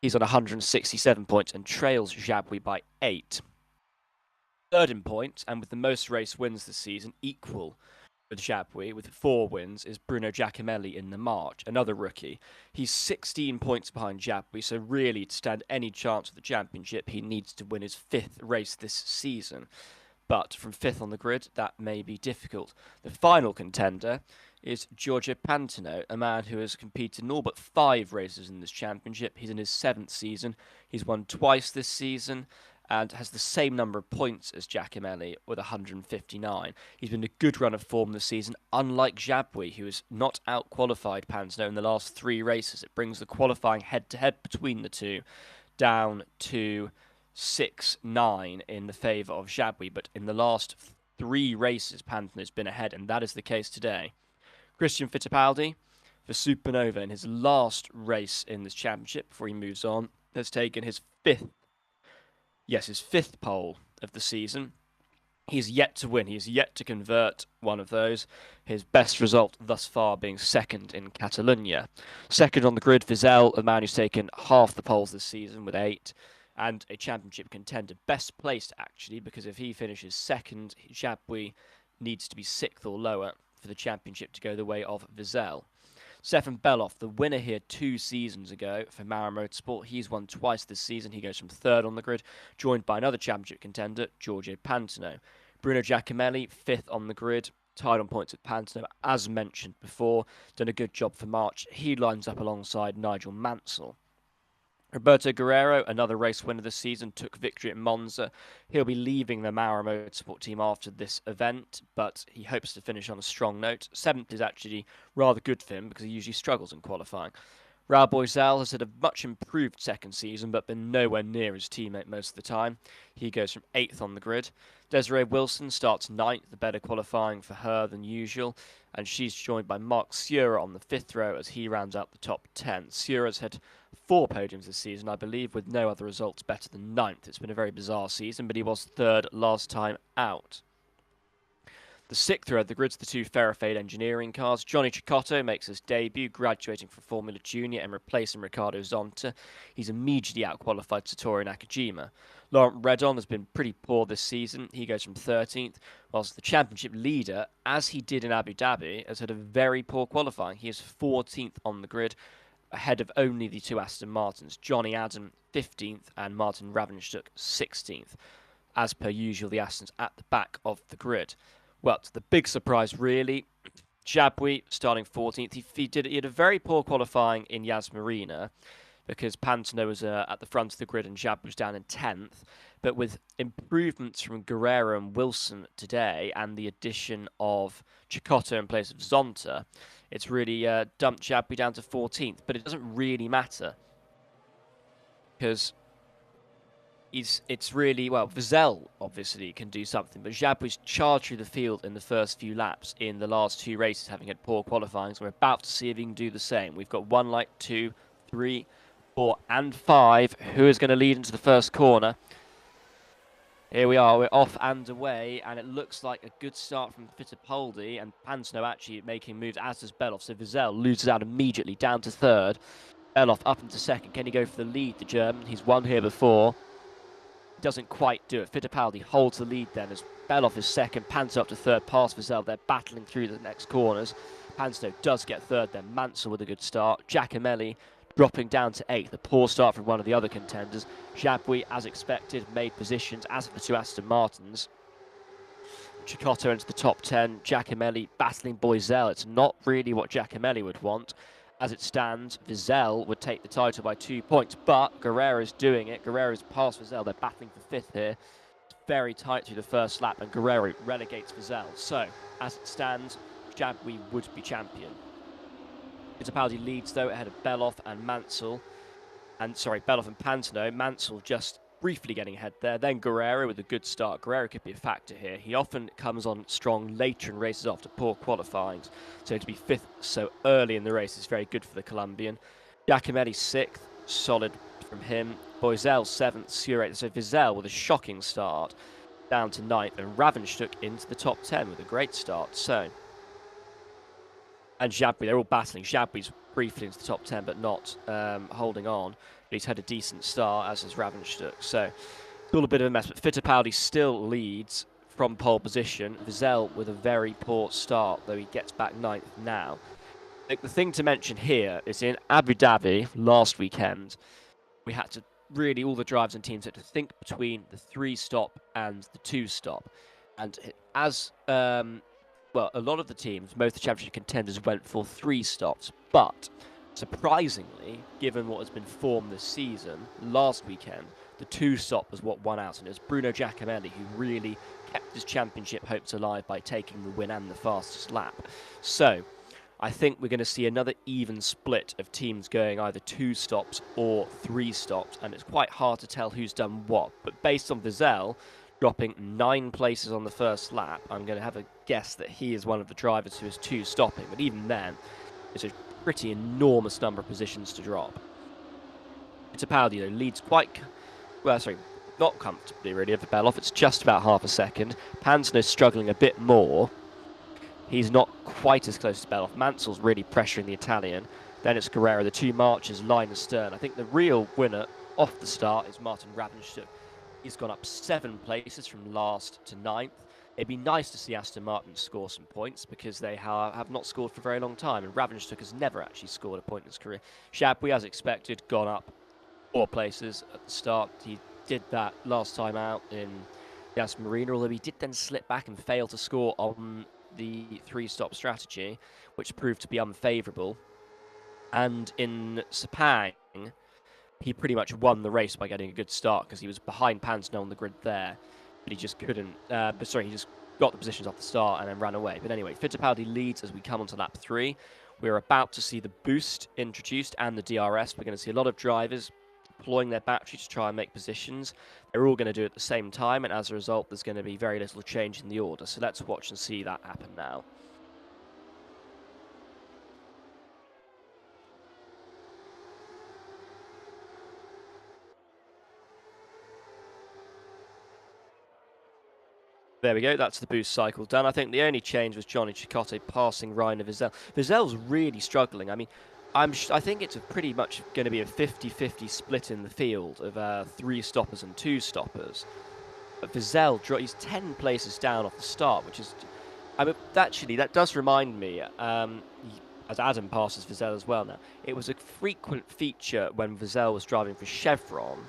He's on 167 points and trails Jabwi by 8. Third in points, and with the most race wins this season, equal with Jabwi, with 4 wins, is Bruno Giacomelli in the March, another rookie. He's 16 points behind Jabwi, so really to stand any chance of the championship, he needs to win his 5th race this season. But from 5th on the grid, that may be difficult. The final contender is Giorgio Pantano, a man who has competed in all but 5 races in this championship. He's in his 7th season. He's won twice this season and has the same number of points as Giacomelli with 159. He's been a good run of form this season, unlike Jabwi, who has not out-qualified Pantano in the last 3 races. It brings the qualifying head-to-head between the two down to 6-9 in the favour of Jabwi, but in the last 3 races, Pantano's been ahead, and that is the case today. Christian Fittipaldi, for Supernova, in his last race in this championship before he moves on, has taken his 5th pole of the season. He's yet to win. He's yet to convert one of those. His best result thus far being 2nd in Catalunya. 2nd on the grid, Wiesel, a man who's taken half the poles this season with 8. And a championship contender. Best placed, actually, because if he finishes 2nd, Jabwi needs to be 6th or lower for the championship to go the way of Wiesel. Stefan Beloff, the winner here 2 seasons ago for Mara Motorsport. He's won twice this season. He goes from 3rd on the grid, joined by another championship contender, Giorgio Pantano. Bruno Giacomelli, 5th on the grid, tied on points with Pantano, as mentioned before. Done a good job for March. He lines up alongside Nigel Mansell. Roberto Guerrero, another race winner this season, took victory at Monza. He'll be leaving the Mara Motorsport team after this event, but he hopes to finish on a strong note. 7th is actually rather good for him because he usually struggles in qualifying. Raul Boisel has had a much improved 2nd season, but been nowhere near his teammate most of the time. He goes from 8th on the grid. Desiree Wilson starts 9th, the better qualifying for her than usual, and she's joined by Mark Sura on the 5th row as he rounds out the top 10. Sura's had 4 podiums this season, I believe, with no other results better than 9th. It's been a very bizarre season, but he was 3rd last time out. The 6th row of the grid's the 2 Fairfade engineering cars. Johnny Cecotto makes his debut, graduating from Formula Junior and replacing Ricardo Zonta. He's immediately out-qualified Satoru Nakajima. Laurent Redon has been pretty poor this season. He goes from 13th, whilst the championship leader, as he did in Abu Dhabi, has had a very poor qualifying. He is 14th on the grid, ahead of only the 2 Aston Martins. Johnny Adam, 15th, and Martin Ravenstuck, 16th. As per usual, the Astons at the back of the grid. Well, the big surprise, really, Jabwi starting 14th. He had a very poor qualifying in Yas Marina because Pantano was at the front of the grid and Jabwi was down in 10th. But with improvements from Guerrero and Wilson today and the addition of Cecotto in place of Zonta, it's really dumped Jabwi down to 14th. But it doesn't really matter because it's really, well, Wiesel obviously can do something, but Jabwi's charged through the field in the first few laps in the last 2 races, having had poor qualifying, so we're about to see if he can do the same. We've got 1 light, 2, 3, 4, and 5. Who is going to lead into the first corner? Here we are, we're off and away, and it looks like a good start from Fittipaldi, and Pantano actually making moves, as does Beloff, so Wiesel loses out immediately, down to 3rd. Beloff up into 2nd. Can he go for the lead, the German? He's won here before. Doesn't quite do it. Fittipaldi holds the lead then as Beloff is 2nd, Pantano up to 3rd, past Wiesel. They're battling through the next corners. Pantano does get 3rd then, Mansell with a good start. Giacomelli dropping down to 8th, a poor start from one of the other contenders. Jabwi, as expected, made positions, as for the 2 Aston Martins. Cecotto into the top 10, Giacomelli battling Boisel. It's not really what Giacomelli would want. As it stands, Wiesel would take the title by 2 points, but Guerrero's doing it. Guerrero's past Wiesel. They're battling for 5th here. It's very tight through the first lap, and Guerrero relegates Wiesel. So, as it stands, Jabwi would be champion. Fittipaldi leads, though, ahead of Beloff and Mansell. Beloff and Pantano. Mansell just briefly getting ahead there. Then Guerrero with a good start. Guerrero could be a factor here. He often comes on strong later in races after poor qualifying. So to be 5th so early in the race is very good for the Colombian. Giacomelli 6th, solid from him. Boisel 7th, Sura 8th. So Wiesel with a shocking start down to 9th. And Ravenstuck into the top 10 with a great start. So, and Jabwi, they're all battling. Jabwi's briefly into the top 10, but not holding on. But he's had a decent start, as has Ravenstuk. So it's all a bit of a mess. But Fittipaldi still leads from pole position. Wiesel with a very poor start, though he gets back 9th now. I think the thing to mention here is in Abu Dhabi last weekend, we had to really, all the drivers and teams had to think between the 3-stop and the 2-stop. And as, well, a lot of the teams, most of the championship contenders went for 3 stops. But surprisingly, given what has been formed this season, last weekend, the 2-stop was what won out. And it was Bruno Giacomelli who really kept his championship hopes alive by taking the win and the fastest lap. So I think we're going to see another even split of teams going either 2 stops or 3 stops, and it's quite hard to tell who's done what. But based on Wiesel dropping 9 places on the first lap, I'm going to have a guess that he is one of the drivers who is 2 stopping. But even then, it's a pretty enormous number of positions to drop. Fittipaldi, though, leads quite, well, sorry, not comfortably really over Beloff. It's just about half a second. Pantano's struggling a bit more. He's not quite as close to Beloff. Mansell's really pressuring the Italian. Then it's Guerrero. The 2 marchers, line astern. I think the real winner off the start is Martin Ravenstuk. He's gone up 7 places from last to 9th. It'd be nice to see Aston Martin score some points because they have not scored for a very long time, and Ravenstuk has never actually scored a point in his career. Chabouis, as expected, gone up 4 places at the start. He did that last time out in the Aston Marina, although he did then slip back and fail to score on the 3-stop strategy, which proved to be unfavourable. And in Sepang, he pretty much won the race by getting a good start because he was behind Pantano on the grid there, but he just couldn't. He just got the positions off the start and then ran away. But anyway, Fittipaldi leads as we come onto lap 3. We're about to see the boost introduced and the DRS. We're going to see a lot of drivers deploying their battery to try and make positions. They're all going to do it at the same time, and as a result, there's going to be very little change in the order. So let's watch and see that happen now. There we go, that's the boost cycle done. I think the only change was Johnny Cecotto passing Rainer Wiesel. Wiesel's really struggling. I mean, I think it's pretty much going to be a 50-50 split in the field of 3 stoppers and 2 stoppers. But Wiesel, he's 10 places down off the start, which is... I mean, actually, that does remind me, as Adam passes Wiesel as well now, it was a frequent feature when Wiesel was driving for Chevron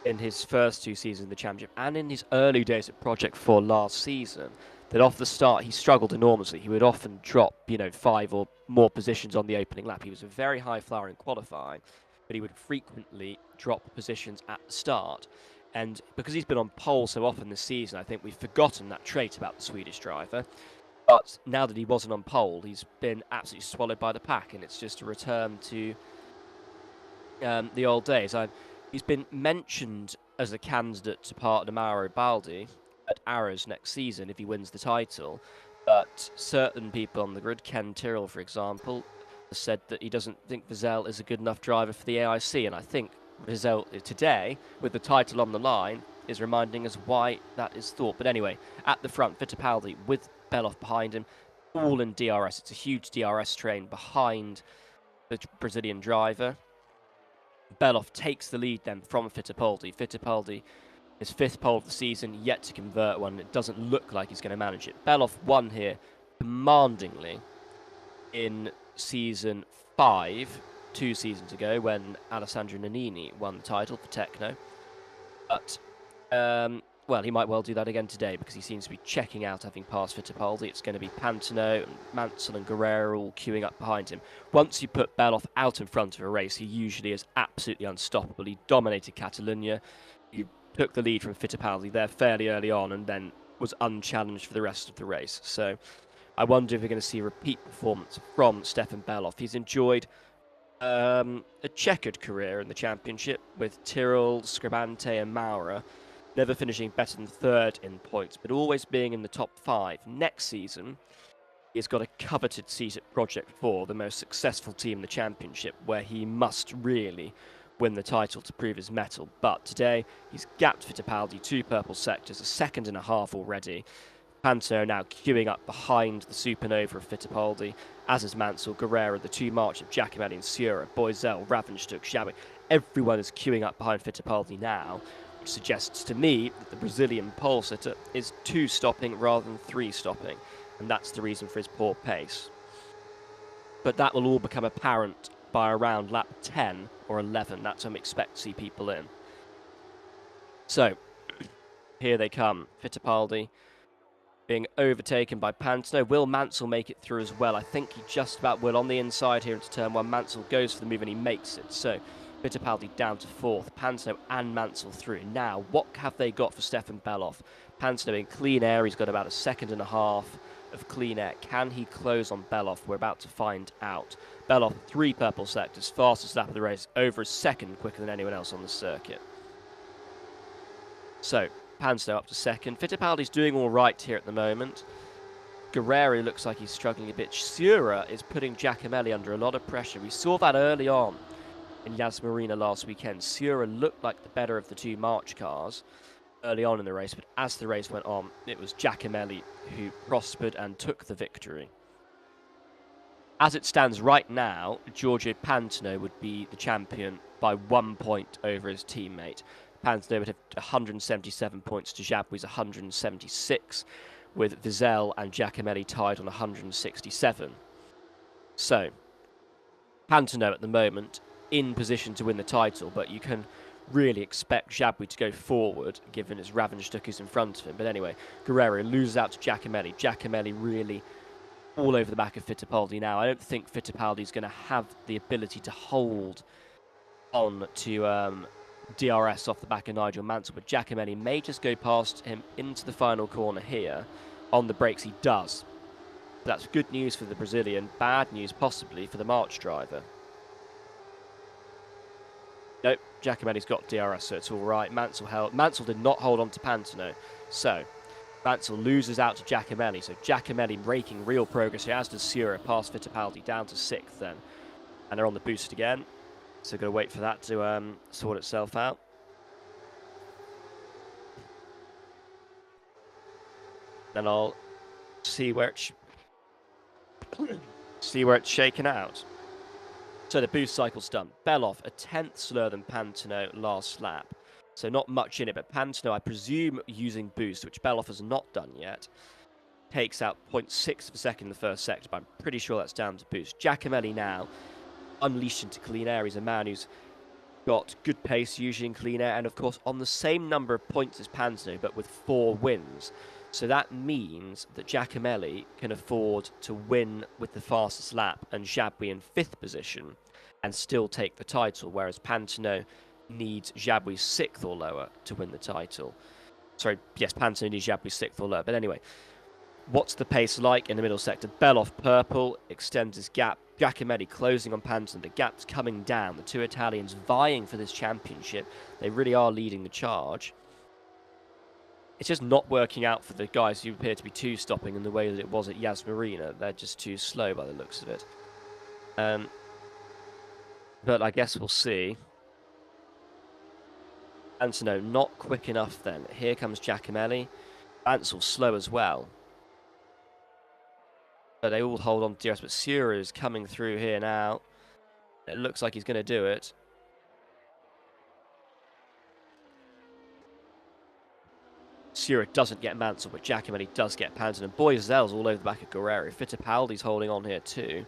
in his first 2 seasons in the championship and in his early days at Project 4 last season, that off the start he struggled enormously. He would often drop, 5 or more positions on the opening lap. He was a very high flyer in qualifying, but he would frequently drop positions at the start. And because he's been on pole so often this season, I think we've forgotten that trait about the Swedish driver. But now that he wasn't on pole, he's been absolutely swallowed by the pack, and it's just a return to the old days. He's been mentioned as a candidate to partner Mauro Baldi at Arrows next season if he wins the title, but certain people on the grid, Ken Tyrrell, for example, has said that he doesn't think Wiesel is a good enough driver for the AIC, and I think Wiesel today, with the title on the line, is reminding us why that is thought. But anyway, at the front, Fittipaldi with Beloff behind him, all in DRS. It's a huge DRS train behind the Brazilian driver. Beloff takes the lead then from Fittipaldi. Fittipaldi, his 5th pole of the season, yet to convert one. It doesn't look like he's going to manage it. Beloff won here commandingly in season 5, 2 seasons ago, when Alessandro Nannini won the title for Tekno. But, well, he might well do that again today because he seems to be checking out having passed Fittipaldi. It's going to be Pantano, Mansell and Guerrero all queuing up behind him. Once you put Beloff out in front of a race, he usually is absolutely unstoppable. He dominated Catalunya. He took the lead from Fittipaldi there fairly early on and then was unchallenged for the rest of the race. So I wonder if we're going to see a repeat performance from Stefan Beloff. He's enjoyed a checkered career in the championship with Tyrrell, Scribante and Maura, never finishing better than 3rd in points, but always being in the top 5. Next season, he's got a coveted seat at Project 4, the most successful team in the championship, where he must really win the title to prove his mettle. But today, he's gapped Fittipaldi 2 purple sectors, a 2.5 seconds already. Pantano now queuing up behind the supernova of Fittipaldi, as is Mansell, Guerrero, the two march of Giacomelli and Sciurra, Boisel, Ravenstuck, Xabi. Everyone is queuing up behind Fittipaldi now, which suggests to me that the Brazilian pole sitter is 2 stopping rather than 3 stopping, and that's the reason for his poor pace. But that will all become apparent by around lap 10 or 11. That's when we expect to see people in. So, here they come. Fittipaldi being overtaken by Pantano. Will Mansell make it through as well? I think he just about will. On the inside here into turn 1, Mansell goes for the move and he makes it. So, Fittipaldi down to 4th. Pantano and Mansell through. Now, what have they got for Stefan Bellof? Pantano in clean air. He's got about a second and a half of clean air. Can he close on Bellof? We're about to find out. Bellof, 3 purple sectors, fastest lap of the race, over a second quicker than anyone else on the circuit. So, Pantano up to 2nd. Fittipaldi's doing all right here at the moment. Guerrero looks like he's struggling a bit. Sciurra is putting Giacomelli under a lot of pressure. We saw that early on in Yas Marina last weekend. Sciurra looked like the better of the 2 March cars early on in the race, but as the race went on, it was Giacomelli who prospered and took the victory. As it stands right now, Giorgio Pantano would be the champion by 1 point over his teammate. Pantano would have 177 points to Jabou's 176, with Wiesel and Giacomelli tied on 167. So, Pantano at the moment in position to win the title, but you can really expect Jabou to go forward, given it's Ravenstuck who's in front of him. But anyway, Guerrero loses out to Giacomelli. Giacomelli really all over the back of Fittipaldi now. I don't think Fittipaldi's going to have the ability to hold on to DRS off the back of Nigel Mansell, but Giacomelli may just go past him into the final corner here. On the brakes he does. That's good news for the Brazilian, bad news possibly for the March driver. Nope, Giacomelli's got DRS, so it's all right. Mansell did not hold on to Pantano, so Mansell loses out to Giacomelli. So Giacomelli making real progress here, as does Sciurra, past Fittipaldi, down to 6th then. And they're on the boost again, so got to wait for that to sort itself out. Then I'll see where it's shaken out. So the boost cycle's done. Bellof, a 10th slower than Pantano last lap. So not much in it, but Pantano, I presume, using boost, which Bellof has not done yet, takes out 0.6 of a second in the first sector, but I'm pretty sure that's down to boost. Giacomelli now, unleashed into clean air. He's a man who's got good pace, usually in clean air, and of course on the same number of points as Pantano, but with 4 wins. So that means that Giacomelli can afford to win with the fastest lap and Jabou in 5th position and still take the title, whereas Pantano needs Jabou's 6th or lower to win the title. Sorry, yes, Pantano needs Jabou's 6th or lower. But anyway, what's the pace like in the middle sector? Bellof purple, extends his gap. Giacomelli closing on Pantano. The gap's coming down. The 2 Italians vying for this championship. They really are leading the charge. It's just not working out for the guys who appear to be 2 stopping in the way that it was at Yas Marina. They're just too slow by the looks of it. But I guess we'll see. Pantano not quick enough then. Here comes Giacomelli. Mansell slow as well. But they all hold on to DRS, but Sciurra is coming through here now. It looks like he's going to do it. Sciurra doesn't get Mansell, but Giacomelli does get Pantano. And Boisel's all over the back of Guerrero. Fittipaldi's holding on here too.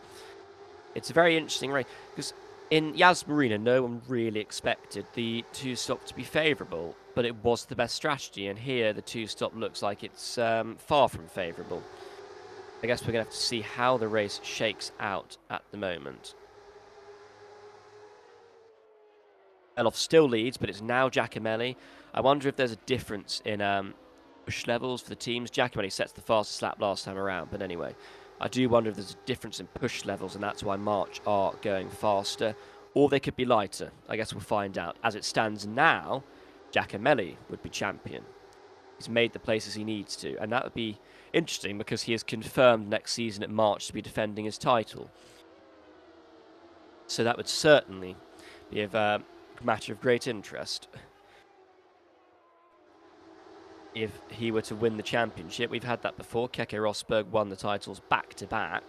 It's a very interesting race, because in Yas Marina, no one really expected the 2-stop to be favourable, but it was the best strategy, and here the 2-stop looks like it's far from favourable. I guess we're going to have to see how the race shakes out at the moment. Bellof still leads, but it's now Giacomelli. I wonder if there's a difference in push levels for the teams. Giacomelli sets the fastest lap last time around, but anyway, I do wonder if there's a difference in push levels, and that's why March are going faster, or they could be lighter. I guess we'll find out. As it stands now, Giacomelli would be champion. He's made the places he needs to, and that would be interesting because he is confirmed next season at March to be defending his title. So that would certainly be a matter of great interest. if he were to win the championship. We've had that before. Keke Rosberg won the titles back-to-back.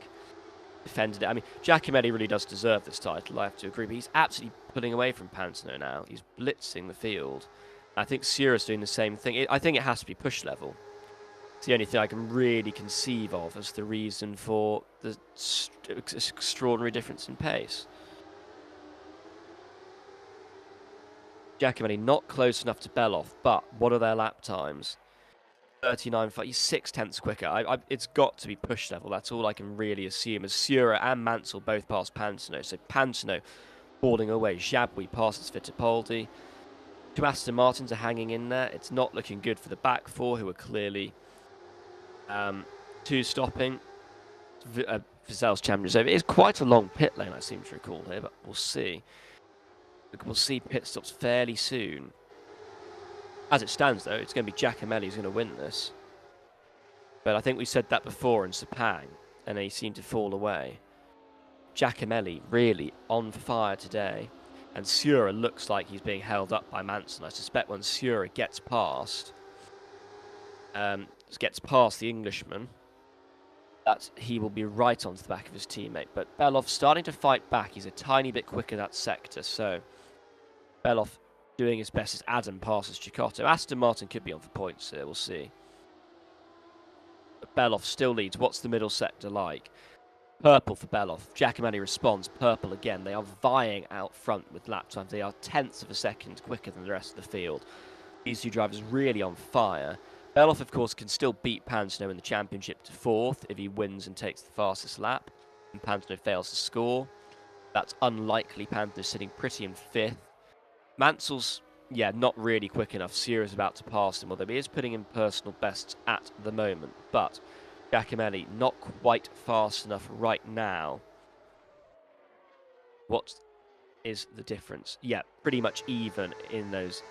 Defended it. I mean, Giacomelli really does deserve this title, I have to agree. But he's absolutely pulling away from Pantano now. He's blitzing the field. I think Sierra's doing the same thing. I think it has to be push level. It's the only thing I can really conceive of as the reason for the extraordinary difference in pace. Giacomelli not close enough to Beloff, but what are their lap times? 39.5. He's 6/10 quicker. It's got to be push level. That's all I can really assume. As Sierra and Mansell both pass Pantano. So Pantano falling away. Jabouille passes Fittipaldi. Two Aston Martins are hanging in there. It's not looking good for the back four, who are clearly two stopping. Vizel's championship over. It is quite a long pit lane, I seem to recall here, but we'll see. We'll see pit stops fairly soon. As it stands, though, it's going to be Giacomelli who's going to win this. But I think we said that before in Sepang, and he seemed to fall away. Giacomelli really on fire today, and Sierra looks like he's being held up by Manson. I suspect when Sierra gets past the Englishman, that he will be right onto the back of his teammate. But Beloff starting to fight back. He's a tiny bit quicker that sector, so Beloff doing his best as Adam passes Cecotto. Aston Martin could be on for points here, we'll see. But Beloff still leads. What's the middle sector like? Purple for Beloff. Giacomelli responds. Purple again. They are vying out front with lap times. They are tenths of a second quicker than the rest of the field. These two drivers really on fire. Beloff, of course, can still beat Pantano in the championship to 4th if he wins and takes the fastest lap, and Pantano fails to score. That's unlikely. Pantano's sitting pretty in 5th. Mansell's, not really quick enough. Sierra's about to pass him, although he is putting in personal bests at the moment. But Giacomelli not quite fast enough right now. What is the difference? Yeah, pretty much even in those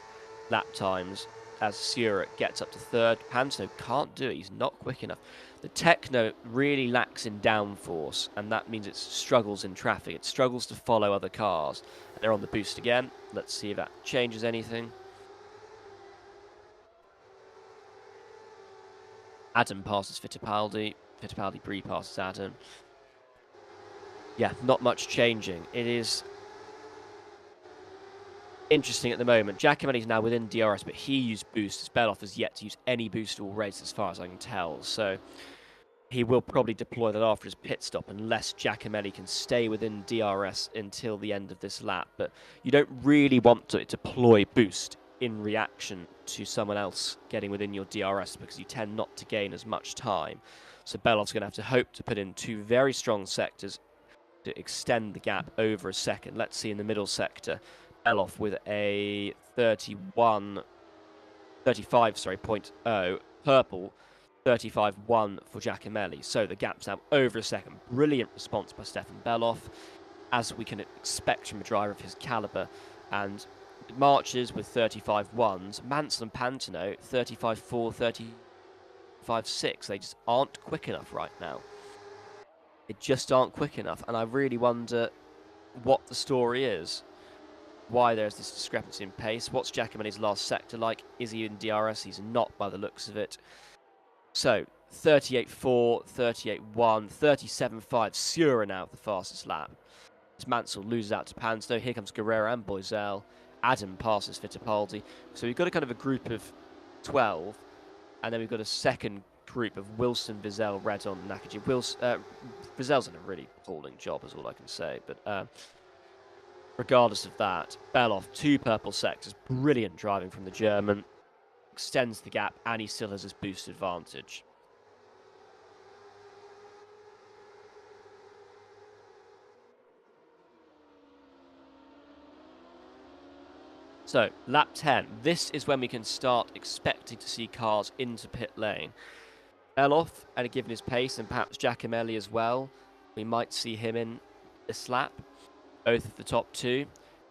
lap times as Sierra gets up to 3rd. Pantano can't do it. He's not quick enough. The Techno really lacks in downforce, and that means it struggles in traffic. It struggles to follow other cars. They're on the boost again. Let's see if that changes anything. Adam passes Fittipaldi. Fittipaldi passes Adam. Yeah, not much changing. It is interesting at the moment. Giacomelli's now within DRS, but he used boost. Beloff has yet to use any boost all race as far as I can tell. So he will probably deploy that after his pit stop unless Giacomelli can stay within DRS until the end of this lap. But you don't really want to deploy boost in reaction to someone else getting within your DRS because you tend not to gain as much time. So Beloff's going to have to hope to put in two very strong sectors to extend the gap over a second. Let's see in the middle sector. Beloff with a 35.0. Purple 35.1 for Giacomelli. So the gap's now over a second. Brilliant response by Stefan Beloff, as we can expect from a driver of his caliber. And it marches with 35.1s. Mansell and Pantano 35.4, 35.6. They just aren't quick enough right now. They just aren't quick enough. And I really wonder what the story is. Why there's this discrepancy in pace. What's Giacomelli's last sector like? Is he in DRS? He's not by the looks of it. So 38.4, 38.1, 37.5. Sierra now the fastest lap. As Mansell loses out to Pantano. Here comes Guerrero and Boisel. Adam passes Fittipaldi. So we've got a kind of a group of 12. And then we've got a second group of Wilson, Vizel, Redon, and Nakaji. Vizel's in a really appalling job, is all I can say. But regardless of that, Beloff, two purple sectors, brilliant driving from the German, extends the gap, and he still has his boost advantage. So, lap 10. This is when we can start expecting to see cars into pit lane. Beloff, and given his pace, and perhaps Giacomelli as well, we might see him in this lap. Both of the top two.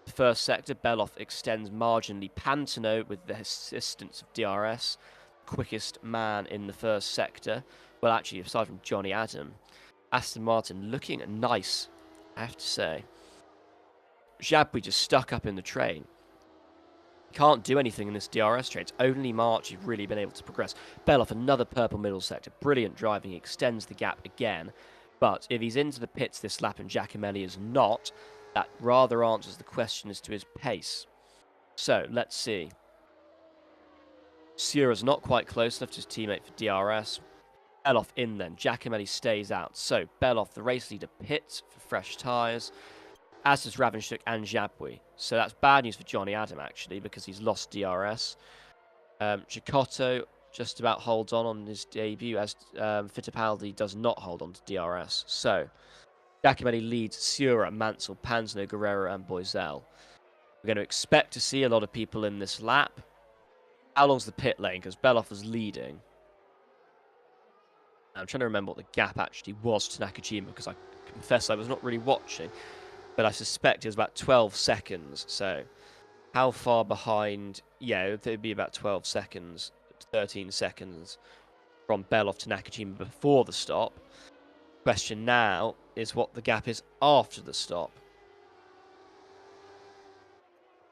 The first sector, Beloff extends marginally. Pantano, with the assistance of DRS, quickest man in the first sector. Well, actually, aside from Johnny Adam. Aston Martin looking nice, I have to say. Jabouille just stuck up in the train. Can't do anything in this DRS trade. It's only March you've really been able to progress. Beloff, another purple middle sector. Brilliant driving. He extends the gap again. But if he's into the pits this lap and Giacomelli is not, that rather answers the question as to his pace. So, let's see. Sura's not quite close enough to his teammate for DRS. Beloff in then. Giacomelli stays out. So, Beloff, the race leader, pits for fresh tyres, as does Ravenshuk and Jabwi. So that's bad news for Johnny Adam, actually, because he's lost DRS. Cecotto just about holds on his debut, as Fittipaldi does not hold on to DRS. So, Giacomelli leads Sura, Mansell, Panzano, Guerrero, and Boisel. We're going to expect to see a lot of people in this lap. How long's the pit lane? Because Beloff was leading. I'm trying to remember what the gap actually was to Nakajima, because I confess I was not really watching. But I suspect it was about 12 seconds. So, how far behind? Yeah, it would be about 12 seconds, 13 seconds from Beloff to Nakajima before the stop. Question now is what the gap is after the stop.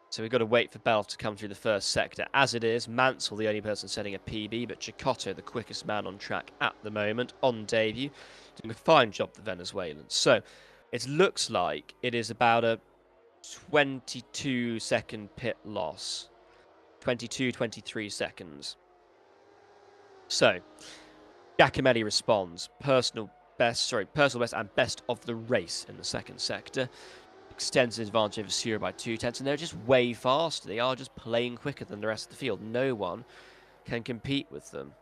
So we've got to wait for Beloff to come through the first sector. As it is, Mansell, the only person setting a PB, but Cecotto, the quickest man on track at the moment, on debut, doing a fine job, the Venezuelans. So, it looks like it is about a 22-second pit loss. 22, 23 seconds. So, Giacomelli responds. Personal best and best of the race in the second sector. Extends his advantage over Sura by 2/10, and they're just way faster. They are just playing quicker than the rest of the field. No one can compete with them.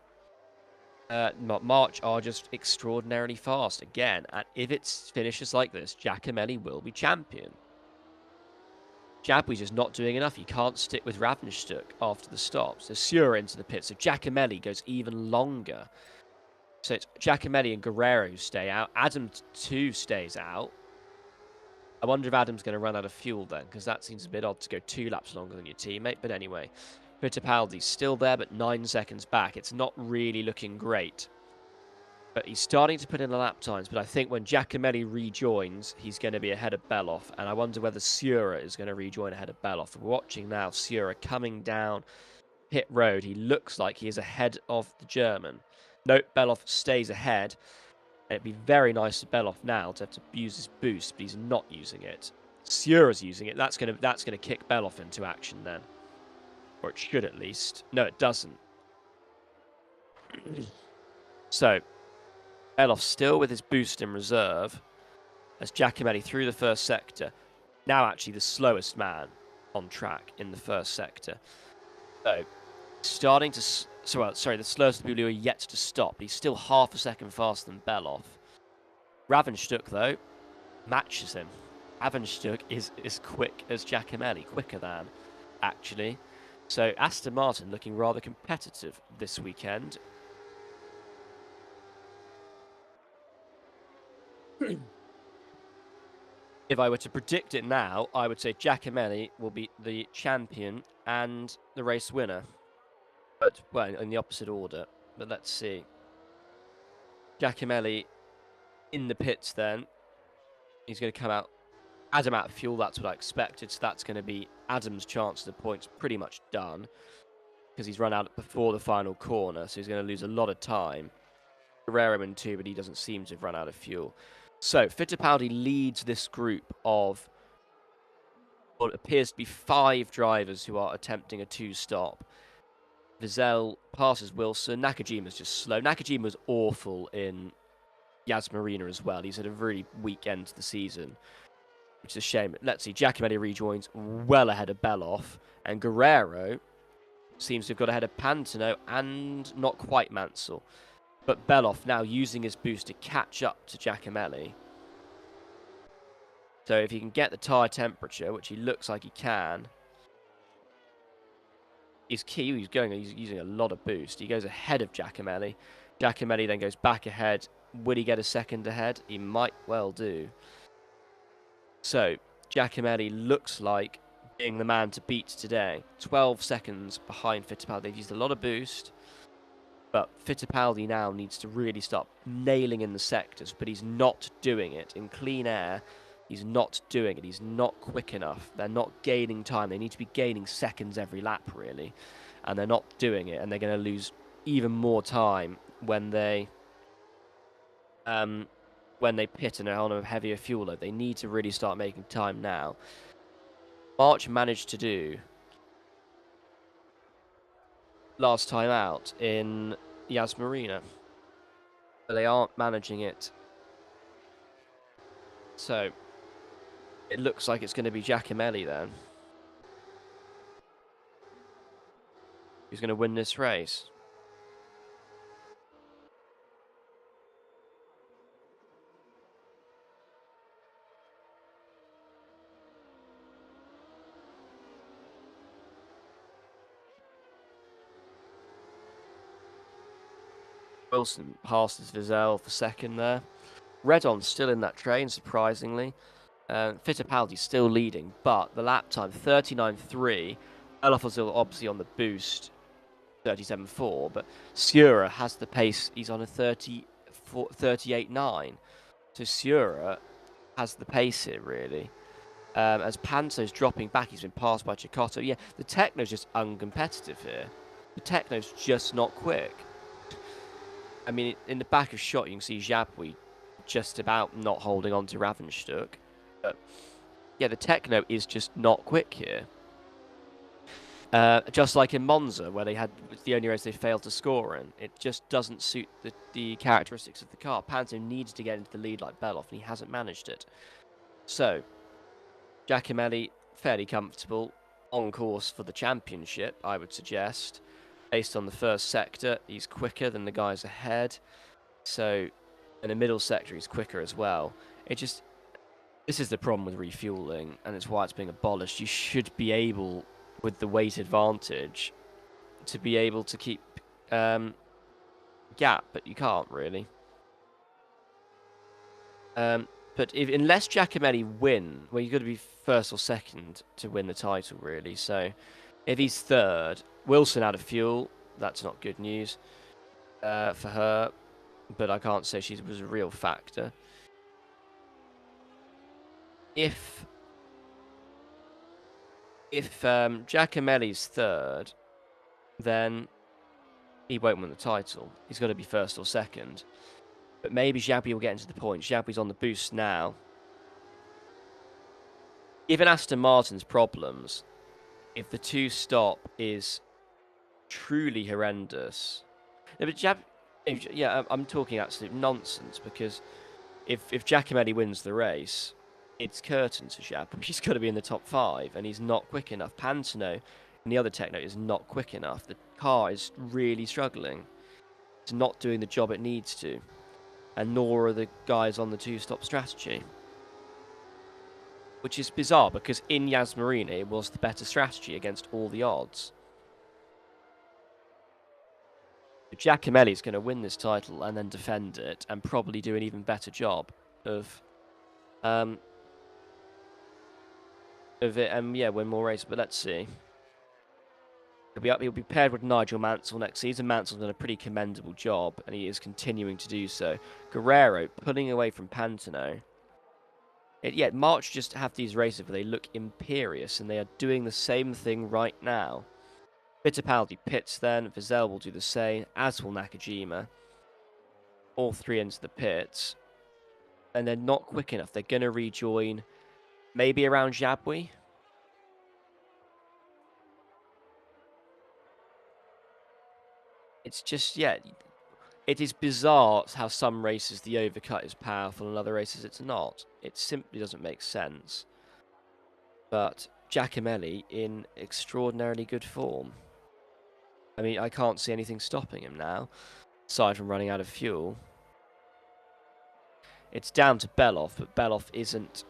March are just extraordinarily fast again, and if it finishes like this, Giacomelli will be champion. Jabwi's just not doing enough. He can't stick with Ravenstuk after the stops. There's Sura into the pit, so Giacomelli goes even longer. So it's Giacomelli and Guerrero who stay out. Adam too stays out. I wonder if Adam's going to run out of fuel then, because that seems a bit odd to go 2 laps longer than your teammate. But anyway, Fittipaldi's still there, but 9 seconds back. It's not really looking great. But he's starting to put in the lap times. But I think when Giacomelli rejoins, he's going to be ahead of Beloff. And I wonder whether Sura is going to rejoin ahead of Beloff. We're watching now Sura coming down pit road. He looks like he is ahead of the German. Nope, Beloff stays ahead. It'd be very nice for Beloff now to have to use his boost, but he's not using it. Sura's using it. That's gonna kick Beloff into action then. Or it should at least. No, it doesn't. So, Beloff still with his boost in reserve as Giacomelli through the first sector. Now actually the slowest man on track in the first sector. So, starting to... the slowest people who are yet to stop. He's still half a second faster than Beloff. Ravenstuk, though, matches him. Ravenstuk is quick as Giacomelli, quicker than, actually. So Aston Martin looking rather competitive this weekend. If I were to predict it now, I would say Giacomelli will be the champion and the race winner. But, well, in the opposite order. But let's see. Giacomelli in the pits then. He's going to come out. Adam out of fuel, that's what I expected. So that's going to be Adam's chance of the points pretty much done. Because he's run out before the final corner. So he's going to lose a lot of time. Guerrero in 2, but he doesn't seem to have run out of fuel. So Fittipaldi leads this group of what appears to be 5 drivers who are attempting a 2-stop. Wiesel passes Wilson. Nakajima's just slow. Nakajima was awful in Yas Marina as well. He's had a really weak end to the season, which is a shame. Let's see. Giacomelli rejoins well ahead of Beloff. And Guerrero seems to have got ahead of Pantano and not quite Mansell. But Beloff now using his boost to catch up to Giacomelli. So if he can get the tyre temperature, which he looks like he can, is key. He's using a lot of boost. He goes ahead of Giacomelli. Giacomelli then goes back ahead. Would he get a second ahead? He might well do. So Giacomelli looks like being the man to beat today. 12 seconds behind Fittipaldi. They've used a lot of boost. But Fittipaldi now needs to really start nailing in the sectors, but he's not doing it. In clean air, He's not doing it. He's not quick enough. They're not gaining time. They need to be gaining seconds every lap, really. And they're not doing it, and they're going to lose even more time when they pit and are on a heavier fuel load. They need to really start making time now. March managed to do last time out in Yas Marina, but they aren't managing it. So it looks like it's going to be Giacomelli then who's going to win this race. Wilson passes Wiesel for second there. Redon's still in that train, surprisingly. Fittipaldi's still leading, but the lap time, 39.3. Elof was obviously on the boost, 37.4, but Sura has the pace. He's on a 38.9. So Sura has the pace here, really. As Panto's dropping back, he's been passed by Cecotto. Yeah, the Techno's just uncompetitive here. The Techno's just not quick. I mean, in the back of shot, you can see Jabwi just about not holding on to Ravenstuck. But yeah, the Techno is just not quick here. Just like in Monza, where it's the only race they failed to score in. It just doesn't suit the characteristics of the car. Panto needs to get into the lead like Beloff, and he hasn't managed it. So, Giacomelli, fairly comfortable, on course for the championship, I would suggest. Based on the first sector, he's quicker than the guys ahead. So, in the middle sector, he's quicker as well. This is the problem with refueling, and it's why it's being abolished. You should be able, with the weight advantage, to be able to keep gap, but you can't really. But unless Giacomelli win, well, you've got to be first or second to win the title, really. So, if he's third, Wilson out of fuel. That's not good news for her, but I can't say she was a real factor. If Giacomelli's third, then he won't win the title. He's got to be first or second. But maybe Jabbi will get into the point. Jabbi's on the boost now. Given Aston Martin's problems, if the two-stop is truly horrendous... No, but I'm talking absolute nonsense, because if Giacomelli wins the race, it's curtains for Jabbi. He's got to be in the top 5, and he's not quick enough. Pantano and the other Techno is not quick enough. The car is really struggling. It's not doing the job it needs to. And nor are the guys on the two-stop strategy. Which is bizarre, because in Yas Marina it was the better strategy against all the odds. Giacomelli's going to win this title and then defend it, and probably do an even better job of it, and win more races. But let's see. He'll be paired with Nigel Mansell next season. Mansell's done a pretty commendable job, and he is continuing to do so. Guerrero pulling away from Pantano. March just have these races where they look imperious, and they are doing the same thing right now. Fittipaldi pits then. Wiesel will do the same, as will Nakajima. All three into the pits. And they're not quick enough. They're going to rejoin maybe around Jabwi. It's just, it is bizarre how some races the overcut is powerful and other races it's not. It simply doesn't make sense. But Giacomelli in extraordinarily good form. I mean, I can't see anything stopping him now, aside from running out of fuel. It's down to Beloff, but Beloff isn't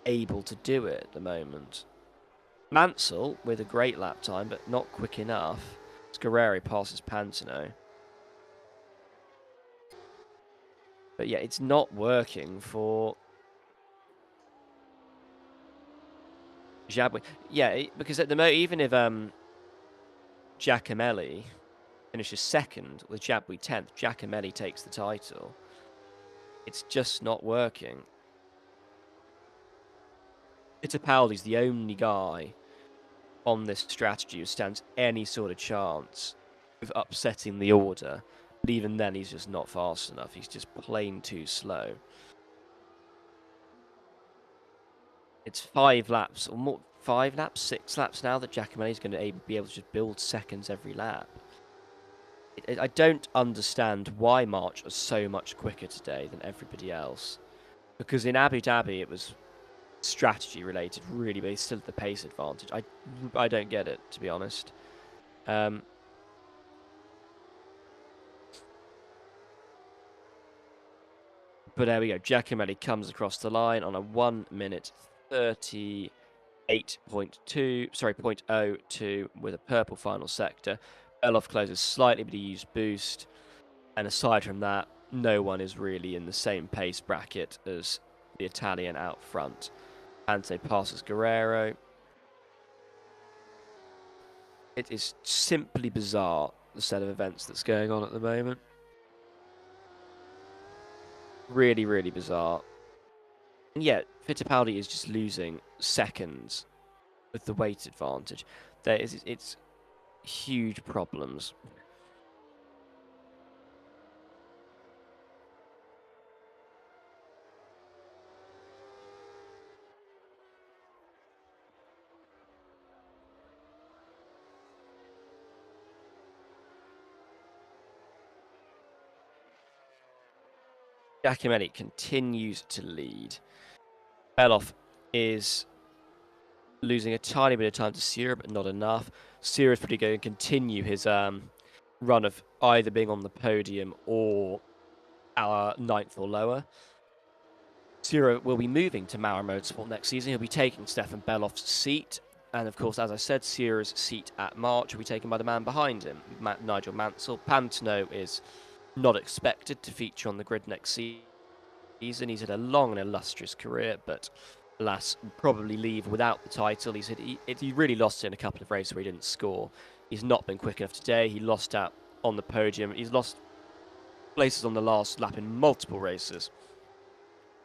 able to do it at the moment. Mansell with a great lap time, but not quick enough. Guerrero passes Pantano. But it's not working for Jabwi. Because at the moment, even if Giacomelli finishes second with Jabwi 10th, Giacomelli takes the title. It's just not working. Fittipaldi's the only guy on this strategy who stands any sort of chance of upsetting the order. But even then, he's just not fast enough. He's just plain too slow. It's 5 laps, or more, 5 laps, 6 laps now that Giacomelli's going to be able to just build seconds every lap. I don't understand why March was so much quicker today than everybody else. Because in Abu Dhabi, it was strategy related, really, but he's still at the pace advantage. I don't get it, to be honest. But there we go. Giacomelli comes across the line on a 1 minute 38.2, sorry, 0.02 with a purple final sector. Belov closes slightly, but he used boost. And aside from that, no one is really in the same pace bracket as the Italian out front. Ante passes Guerrero. It is simply bizarre, the set of events that's going on at the moment. Really, really bizarre. And yet, Fittipaldi is just losing seconds with the weight advantage. It's huge problems. Giacomelli continues to lead. Belov is losing a tiny bit of time to Sierra, but not enough. Sierra is probably going to continue his run of either being on the podium or our 9th or lower. Sierra will be moving to Maurer Motorsport next season. He'll be taking Stefan Belov's seat. And of course, as I said, Sierra's seat at March will be taken by the man behind him, Nigel Mansell. Pantano is not expected to feature on the grid next season. He's had a long and illustrious career, but alas, probably leave without the title. He really lost it in a couple of races where he didn't score. He's not been quick enough today. He lost out on the podium. He's lost places on the last lap in multiple races.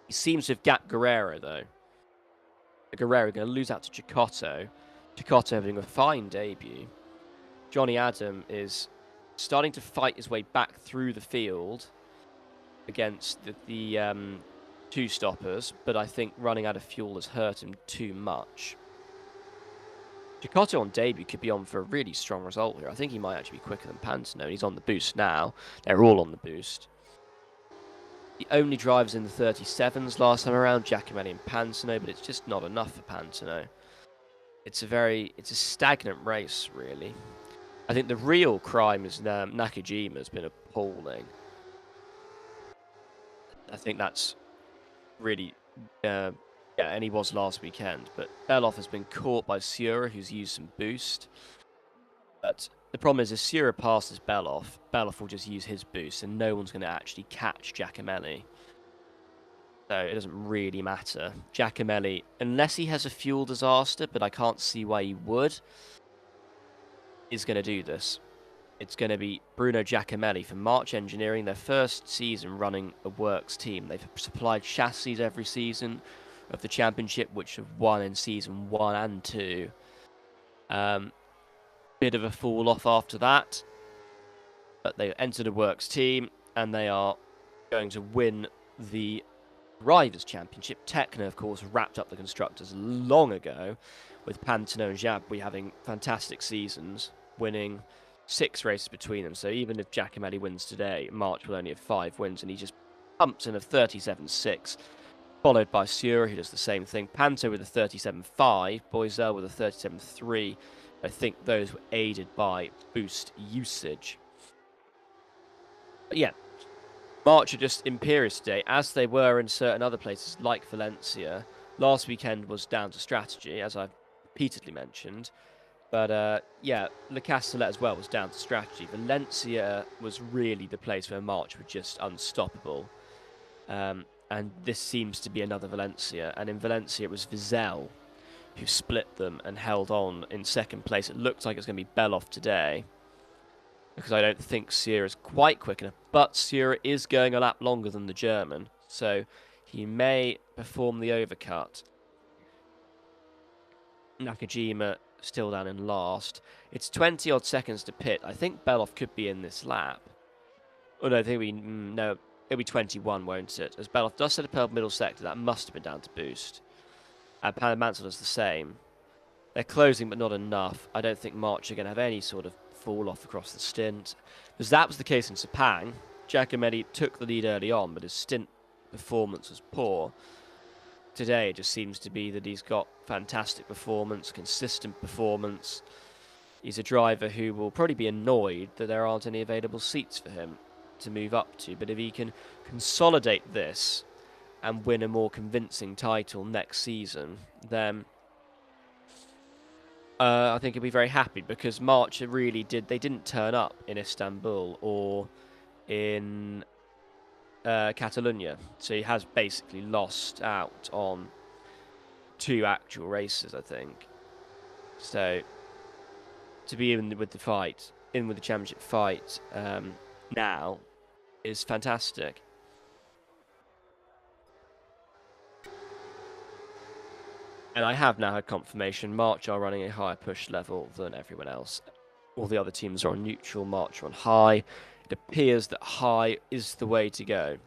He seems to have gapped Guerrero, though. Guerrero going to lose out to Cecotto. Cecotto having a fine debut. Johnny Adam is starting to fight his way back through the field against the two stoppers, but I think running out of fuel has hurt him too much. Cecotto on debut could be on for a really strong result here. I think he might actually be quicker than Pantano. He's on the boost now. They're all on the boost. The only drivers in the 37s last time around, Giacomelli and Pantano, but it's just not enough for Pantano. It's a stagnant race, really. I think the real crime is Nakajima's been appalling. I think that's really, yeah, and he was last weekend. But Belov has been caught by Sierra, who's used some boost. But the problem is, if Sierra passes Belov, Belov will just use his boost, and no one's going to actually catch Giacomelli. So it doesn't really matter. Giacomelli, unless he has a fuel disaster, but I can't see why he would, is going to do this. It's going to be Bruno Giacomelli from March Engineering, their first season running a works team. They've supplied chassis every season of the championship, which have won in season 1 and 2. Bit of a fall off after that, but they entered a works team and they are going to win the Drivers' Championship. Tekno, of course, wrapped up the constructors long ago, with Pantano and Jabri having fantastic seasons, winning 6 races between them. So even if Giacomelli wins today, March will only have 5 wins, and he just pumps in a 37.6, followed by Sura, who does the same thing. Panto with a 37.5, Boisel with a 37.3. I think those were aided by boost usage. But yeah, March are just imperious today, as they were in certain other places like Valencia. Last weekend was down to strategy, as I've repeatedly mentioned. But yeah, Le Castellet as well was down to strategy. Valencia was really the place where March were just unstoppable. And this seems to be another Valencia. And in Valencia, it was Vizel who split them and held on in second place. It looks like it's going to be Belov today, because I don't think Sierra's quite quick enough. But Sierra is going a lap longer than the German, so he may perform the overcut. Nakajima still down in last. It's 20 odd seconds to pit. I think Belov could be in this lap. Oh no, I think no, it'll be 21, won't it? As Belov does set a purple middle sector, that must have been down to boost. And Mansell does the same. They're closing, but not enough. I don't think March are going to have any sort of fall off across the stint. Because that was the case in Sepang. Giacometti took the lead early on, but his stint performance was poor. Today, it just seems to be that he's got fantastic performance, consistent performance. He's a driver who will probably be annoyed that there aren't any available seats for him to move up to. But if he can consolidate this and win a more convincing title next season, then I think he'll be very happy, because March really they didn't turn up in Istanbul or in Catalonia. So he has basically lost out on 2 actual races, I think. So to be in with the fight, in with the championship fight now is fantastic. And I have now had confirmation March are running a higher push level than everyone else. All the other teams are on neutral, March are on high. It appears that high is the way to go.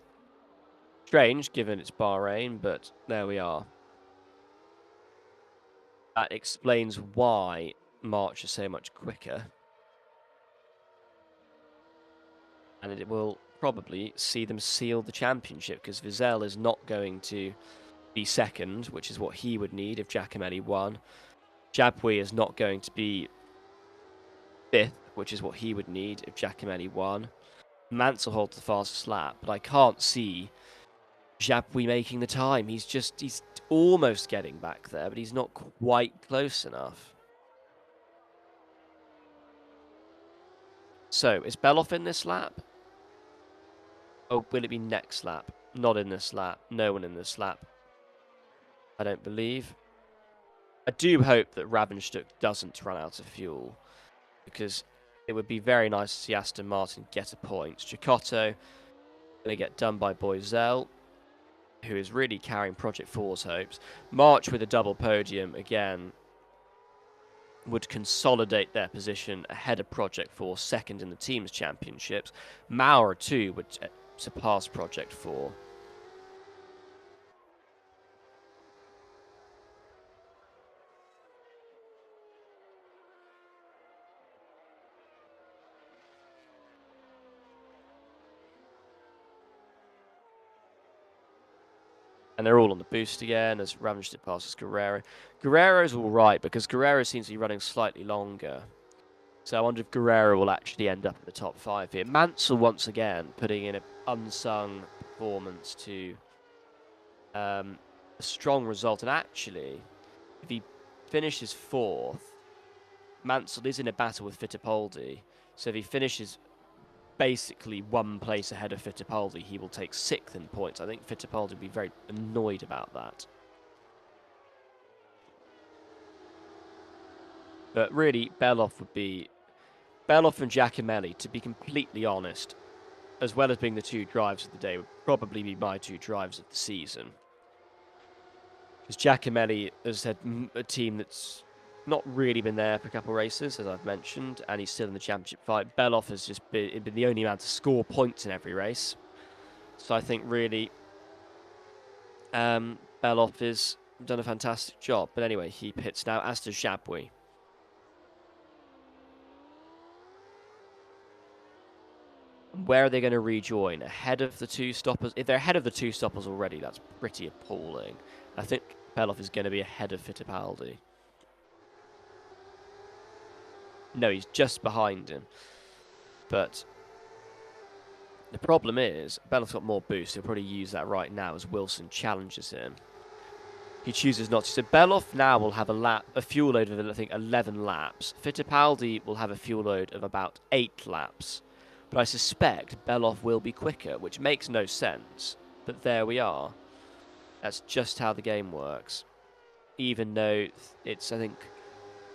Strange, given it's Bahrain, but there we are. That explains why March is so much quicker. And it will probably see them seal the championship, because Wiesel is not going to be second, which is what he would need if Giacometti won. Jabwi is not going to be 5th, which is what he would need if Giacometti won. Mansell holds the fastest lap, but I can't see Jabwi making the time. He's almost getting back there, but he's not quite close enough. So, is Belov in this lap? Oh, will it be next lap? Not in this lap. No one in this lap, I don't believe. I do hope that Ravenstuck doesn't run out of fuel, because it would be very nice to see Aston Martin get a point. Chicotto going to get done by Boisel, who is really carrying Project 4's hopes. March with a double podium again would consolidate their position ahead of Project 4, second in the team's championships. Maurer too would surpass Project 4. And they're all on the boost again as Ravenstuck passes Guerrero. Guerrero's all right, because Guerrero seems to be running slightly longer. So I wonder if Guerrero will actually end up in the top 5 here. Mansell once again putting in an unsung performance to a strong result. And actually, if he finishes 4th, Mansell is in a battle with Fittipaldi. So if he finishes basically 1 place ahead of Fittipaldi, he will take 6th in points. I think Fittipaldi would be very annoyed about that. But really, Belov and Giacomelli, to be completely honest, as well as being the 2 drives of the day, would probably be my 2 drives of the season. Because Giacomelli has had a team that's not really been there for a couple of races, as I've mentioned, and he's still in the championship fight. Belov has just been the only man to score points in every race. So I think really Belov has done a fantastic job. But anyway, he pits now, as does Jabwi. Where are they going to rejoin? Ahead of the 2 stoppers? If they're ahead of the 2 stoppers already, that's pretty appalling. I think Belov is going to be ahead of Fittipaldi. No, he's just behind him. But the problem is, Belov's got more boost. He'll probably use that right now as Wilson challenges him. He chooses not to. So Belov now will have a fuel load of, I think, 11 laps. Fittipaldi will have a fuel load of about 8 laps. But I suspect Belov will be quicker, which makes no sense. But there we are. That's just how the game works. Even though it's, I think,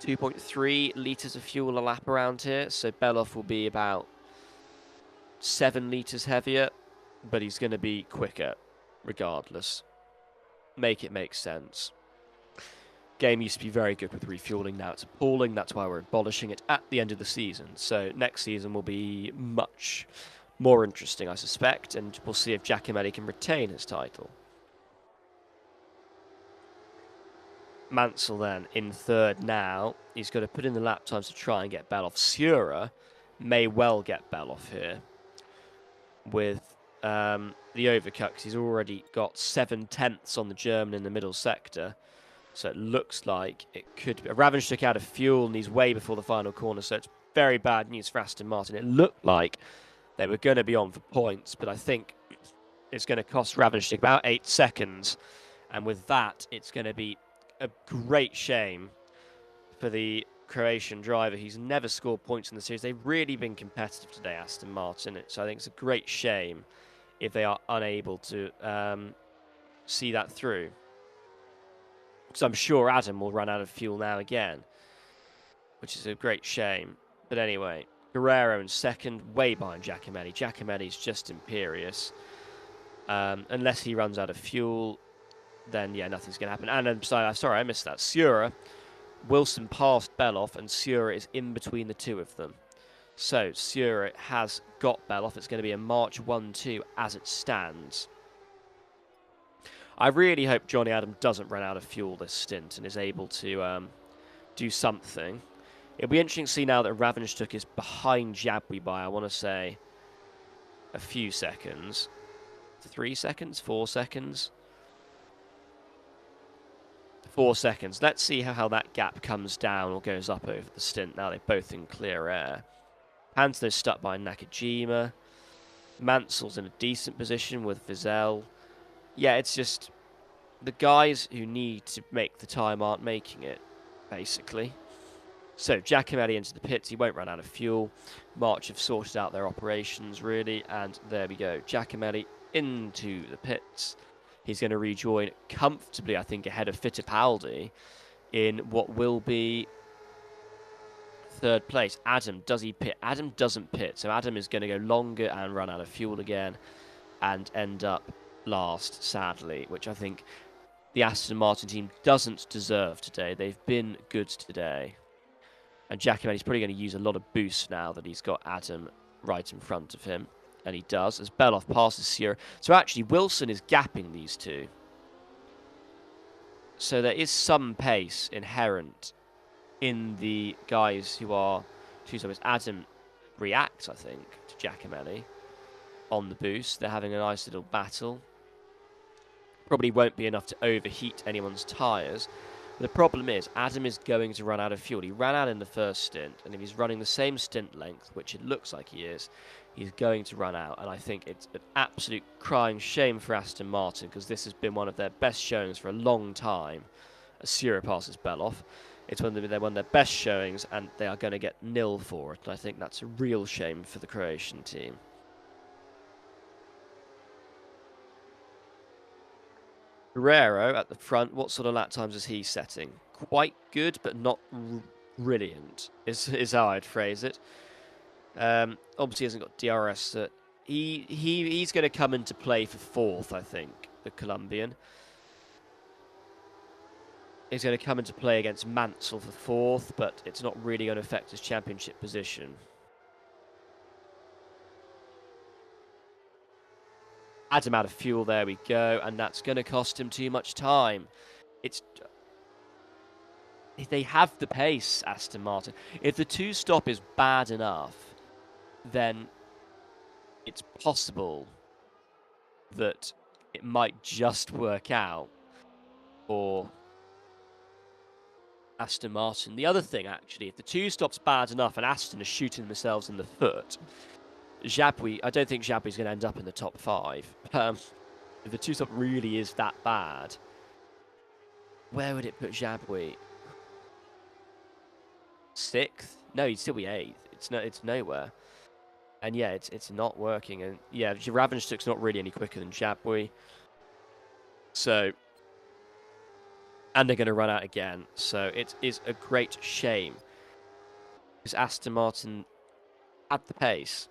2.3 litres of fuel a lap around here. So Belov will be about 7 litres heavier, but he's going to be quicker regardless. Make it make sense. game used to be very good with refueling. Now it's appalling. That's why we're abolishing it at the end of the season. So next season will be much more interesting, I suspect, and we'll see if Giacomelli can retain his title. Mansell then in third now. He's got to put in the lap times to try and get Bell off. Sura may well get Bell off here with the overcut, because he's already got 7/10 on the German in the middle sector. So it looks like it could be. Ravage took out of fuel and he's way before the final corner, so it's very bad news for Aston Martin. It looked like they were going to be on for points, but I think it's going to cost Ravage about 8 seconds. And with that, it's going to be a great shame for the Croatian driver. He's never scored points in the series. They've really been competitive today, Aston Martin. So I think it's a great shame if they are unable to see that through. Because I'm sure Adam will run out of fuel now again, which is a great shame. But anyway, Guerrero in second, way behind Giacomelli. Giacomelli's just imperious. Unless he runs out of fuel, then yeah, nothing's going to happen. And I'm sorry, I missed that. Sura, Wilson passed Beloff, and Sura is in between the two of them. So Sura has got Beloff. It's going to be a March 1-2 as it stands. I really hope Johnny Adam doesn't run out of fuel this stint and is able to do something. It'll be interesting to see now that Ravenstuk is behind Jabwi by, I want to say, a few seconds. 3 seconds? 4 seconds? 4 seconds. Let's see how that gap comes down or goes up over the stint. Now they're both in clear air. Panther's stuck by Nakajima. Mansell's in a decent position with Wiesel. Yeah, it's just the guys who need to make the time aren't making it, basically. So Giacomelli into the pits. He won't run out of fuel. March have sorted out their operations, really. And there we go. Giacomelli into the pits. He's going to rejoin comfortably, I think, ahead of Fittipaldi in what will be third place. Adam, does he pit? Adam doesn't pit. So Adam is going to go longer and run out of fuel again and end up last, sadly, which I think the Aston Martin team doesn't deserve today. They've been good today. And Giacomelli's probably going to use a lot of boost now that he's got Adam right in front of him. And he does, as Beloff passes Sierra. So actually, Wilson is gapping these two. So there is some pace inherent in the guys who are two times. Adam reacts, I think, to Giacomelli on the boost. They're having a nice little battle. Probably won't be enough to overheat anyone's tyres. The problem is, Adam is going to run out of fuel. He ran out in the first stint, and if he's running the same stint length, which it looks like he is, he's going to run out. And I think it's an absolute crying shame for Aston Martin, because this has been one of their best showings for a long time, as Sierra passes Beloff. It's one of their best showings, and they are going to get nil for it. And I think that's a real shame for the Croatian team. Guerrero at the front, what sort of lap times is he setting? Quite good, but not brilliant, is how I'd phrase it. Obviously, he hasn't got DRS. He's going to come into play for fourth, I think, the Colombian. He's going to come into play against Mansell for fourth, but it's not really going to affect his championship position. Adam out of fuel, there we go, and that's going to cost him too much time. They have the pace, Aston Martin. If the two-stop is bad enough, then it's possible that it might just work out for Aston Martin. The other thing, actually, if the two-stop's bad enough and Aston are shooting themselves in the foot, Jabwi, I don't think Jabwi's going to end up in the top 5. If the two-stop really is that bad, where would it put Jabwi? 6th? No, he'd still be 8th. It's nowhere. And yeah, it's not working. And yeah, Ravenstuk's not really any quicker than Jabwi. So, and they're going to run out again. So it is a great shame. Because Aston Martin at the pace.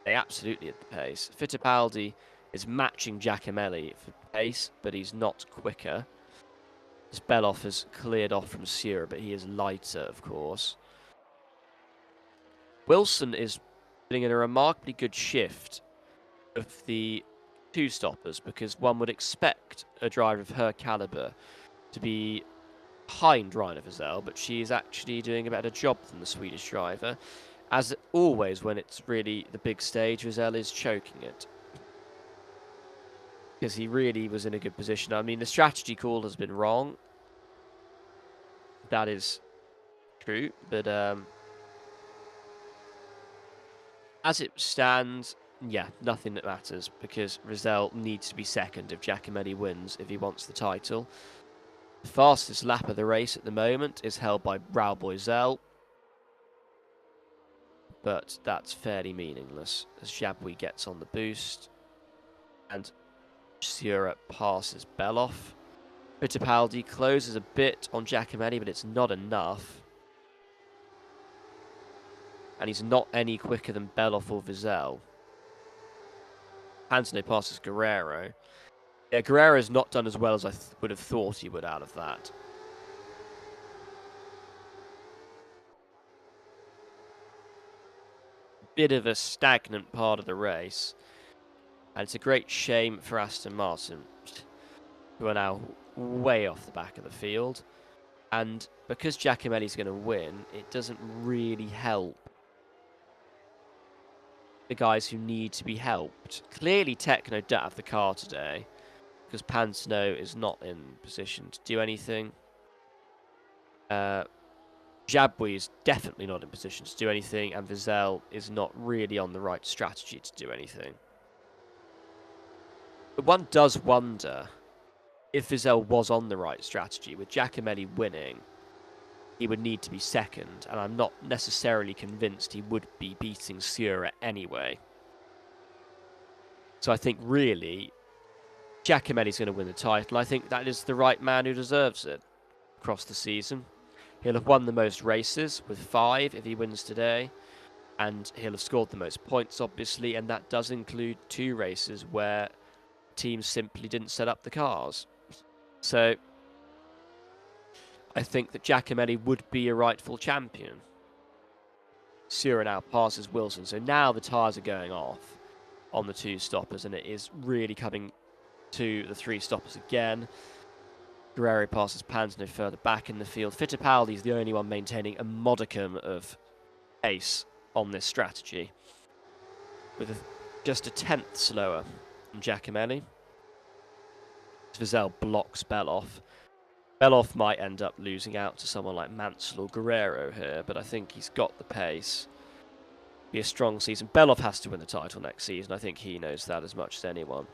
They absolutely at the pace. Fittipaldi is matching Giacomelli for pace, but he's not quicker. As Beloff has cleared off from Sura, but he is lighter, of course. Wilson is putting in a remarkably good shift of the two stoppers, because one would expect a driver of her calibre to be behind Rainer Wiesel, but she is actually doing a better job than the Swedish driver. As always, when it's really the big stage, Wiesel is choking it. Because he really was in a good position. I mean, the strategy call has been wrong. That is true, but as it stands, yeah, nothing that matters, because Wiesel needs to be second if Giacomelli wins if he wants the title. The fastest lap of the race at the moment is held by Raul Boisel, but that's fairly meaningless as Jabouille gets on the boost and Sura passes Beloff. Fittipaldi closes a bit on Giacomelli, but it's not enough. And he's not any quicker than Beloff or Wiesel. Pantano passes Guerrero. Yeah, Guerrero's not done as well as I would have thought he would out of that. Bit of a stagnant part of the race. And it's a great shame for Aston Martin, who are now way off the back of the field. And because Giacomelli's going to win, it doesn't really help the guys who need to be helped. Clearly, Tekno don't have the car today, because Pantano is not in position to do anything. Jabouille is definitely not in position to do anything, and Wiesel is not really on the right strategy to do anything. But one does wonder if Wiesel was on the right strategy. With Giacomelli winning, he would need to be second, and I'm not necessarily convinced he would be beating Sura anyway. So I think really Giacomelli's going to win the title. I think that is the right man who deserves it across the season. He'll have won the most races with 5 if he wins today, and he'll have scored the most points, obviously, and that does include 2 races where teams simply didn't set up the cars. So I think that Giacomelli would be a rightful champion. Sura now passes Wilson, so now the tyres are going off on the 2 stoppers, and it is really coming to the 3 stoppers again. Guerrero passes Pantano further back in the field. Fittipaldi is the only one maintaining a modicum of pace on this strategy, with just a tenth slower than Giacomelli. Wiesel blocks Beloff. Beloff might end up losing out to someone like Mansell or Guerrero here, but I think he's got the pace. Be a strong season. Beloff has to win the title next season. I think he knows that as much as anyone.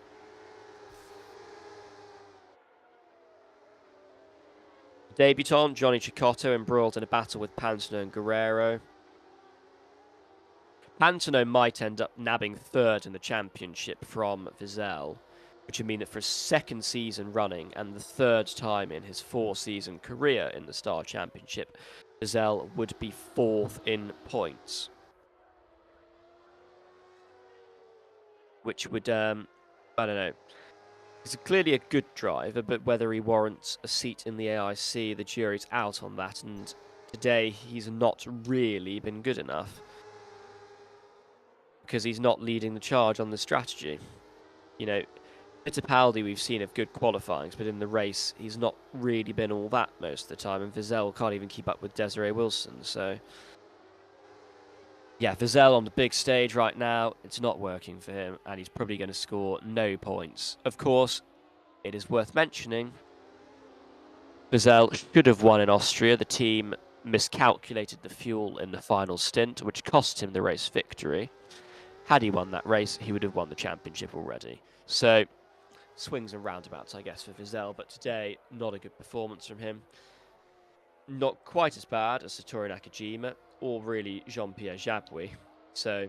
Debutant Johnny Cecotto embroiled in a battle with Pantano and Guerrero. Pantano might end up nabbing 3rd in the championship from Wiesel, which would mean that for a 2nd season running and the 3rd time in his 4-season career in the Star Championship, Wiesel would be 4th in points. Which would, I don't know. He's clearly a good driver, but whether he warrants a seat in the AIC, the jury's out on that, and today he's not really been good enough. Because he's not leading the charge on the strategy. You know, Fittipaldi we've seen of good qualifyings, but in the race he's not really been all that most of the time, and Wiesel can't even keep up with Desiree Wilson, so yeah, Wiesel on the big stage right now, it's not working for him, and he's probably going to score no points. Of course, it is worth mentioning, Wiesel should have won in Austria. The team miscalculated the fuel in the final stint, which cost him the race victory. Had he won that race, he would have won the championship already. So, swings and roundabouts, I guess, for Wiesel, but today, not a good performance from him. Not quite as bad as Satoru Nakajima, or really Jean-Pierre Jabouille. So,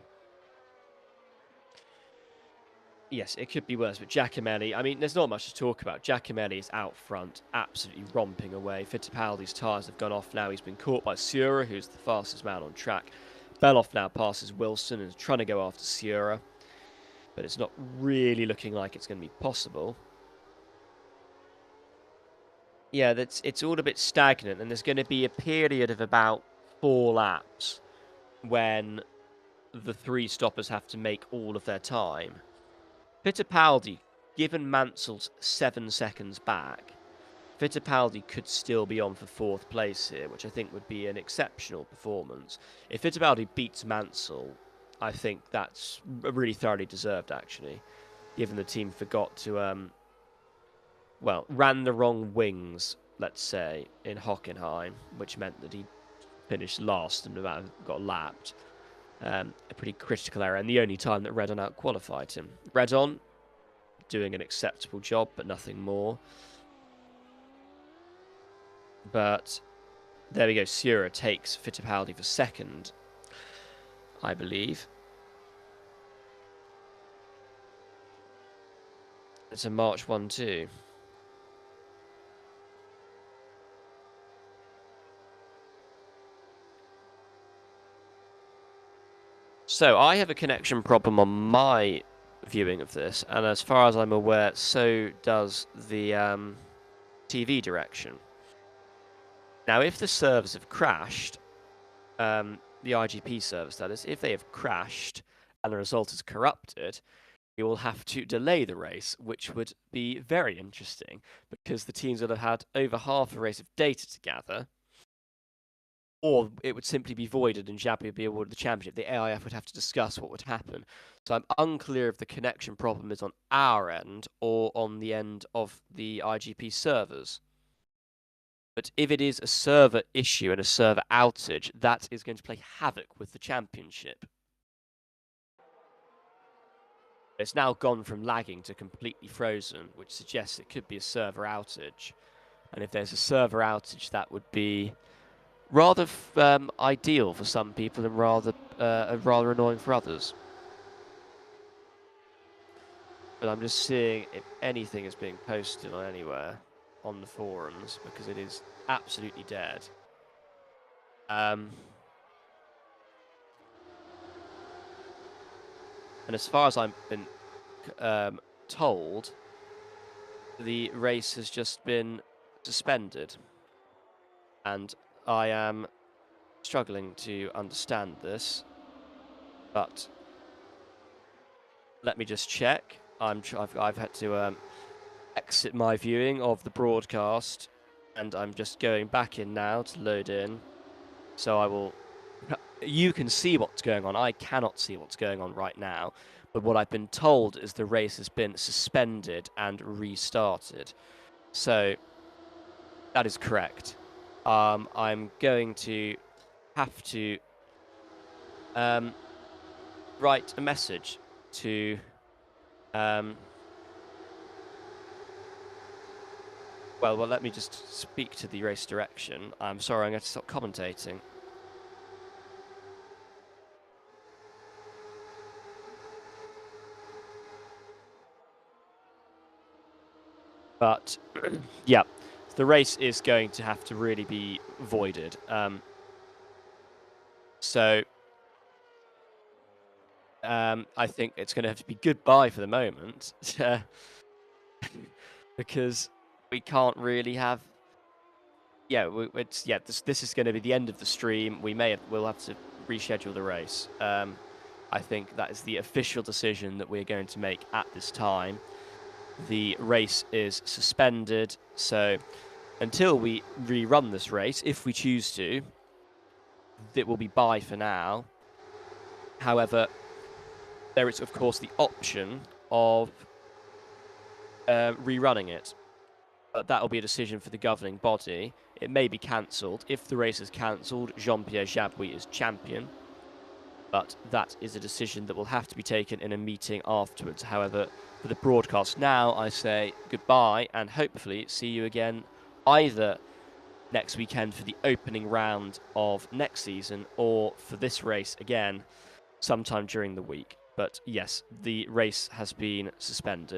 yes, it could be worse, but Giacomelli, I mean, there's not much to talk about. Giacomelli is out front, absolutely romping away. Fittipaldi's tyres have gone off now. He's been caught by Sura, who's the fastest man on track. Beloff now passes Wilson and is trying to go after Sura, but it's not really looking like it's going to be possible. Yeah, it's all a bit stagnant, and there's going to be a period of about 4 laps when the 3 stoppers have to make all of their time. Fittipaldi, given Mansell's 7 seconds back, Fittipaldi could still be on for 4th place here, which I think would be an exceptional performance. If Fittipaldi beats Mansell, I think that's really thoroughly deserved, actually, given the team forgot to, ran the wrong wings, let's say, in Hockenheim, which meant that he finished last and got lapped. A pretty critical error, and the only time that Redon out-qualified him. Redon doing an acceptable job, but nothing more. But there we go. Sura takes Fittipaldi for 2nd, I believe. It's a March 1-2. So I have a connection problem on my viewing of this, and as far as I'm aware, so does the TV direction. Now, if the servers have crashed, the IGP servers, that is, if they have crashed and the result is corrupted, you will have to delay the race, which would be very interesting, because the teams would have had over half a race of data to gather, or it would simply be voided and Jabby would be awarded the championship. The AIF would have to discuss what would happen. So I'm unclear if the connection problem is on our end or on the end of the IGP servers. But if it is a server issue and a server outage, that is going to play havoc with the championship. It's now gone from lagging to completely frozen, which suggests it could be a server outage. And if there's a server outage, that would be rather ideal for some people and rather annoying for others. But I'm just seeing if anything is being posted on anywhere on the forums, because it is absolutely dead. And as far as I've been told, the race has just been suspended. And I am struggling to understand this, but let me just check. I've had to exit my viewing of the broadcast, and I'm just going back in now to load in. So I will. You can see what's going on. I cannot see what's going on right now. But what I've been told is the race has been suspended and restarted. So that is correct. I'm going to have to write a message to well, let me just speak to the race direction. I'm sorry, I'm going to stop commentating. But yeah, the race is going to have to really be voided. So I think it's going to have to be goodbye for the moment, because we can't really have. Yeah, this is going to be the end of the stream. We'll have to reschedule the race. I think that is the official decision that we're going to make at this time. The race is suspended, so until we rerun this race, if we choose to, it will be bye for now. However, there is, of course, the option of rerunning it. But that will be a decision for the governing body. It may be cancelled. If the race is cancelled, Jean-Pierre Jabouille is champion. But that is a decision that will have to be taken in a meeting afterwards. However, for the broadcast now, I say goodbye and hopefully see you again either next weekend for the opening round of next season or for this race again sometime during the week. But yes, the race has been suspended.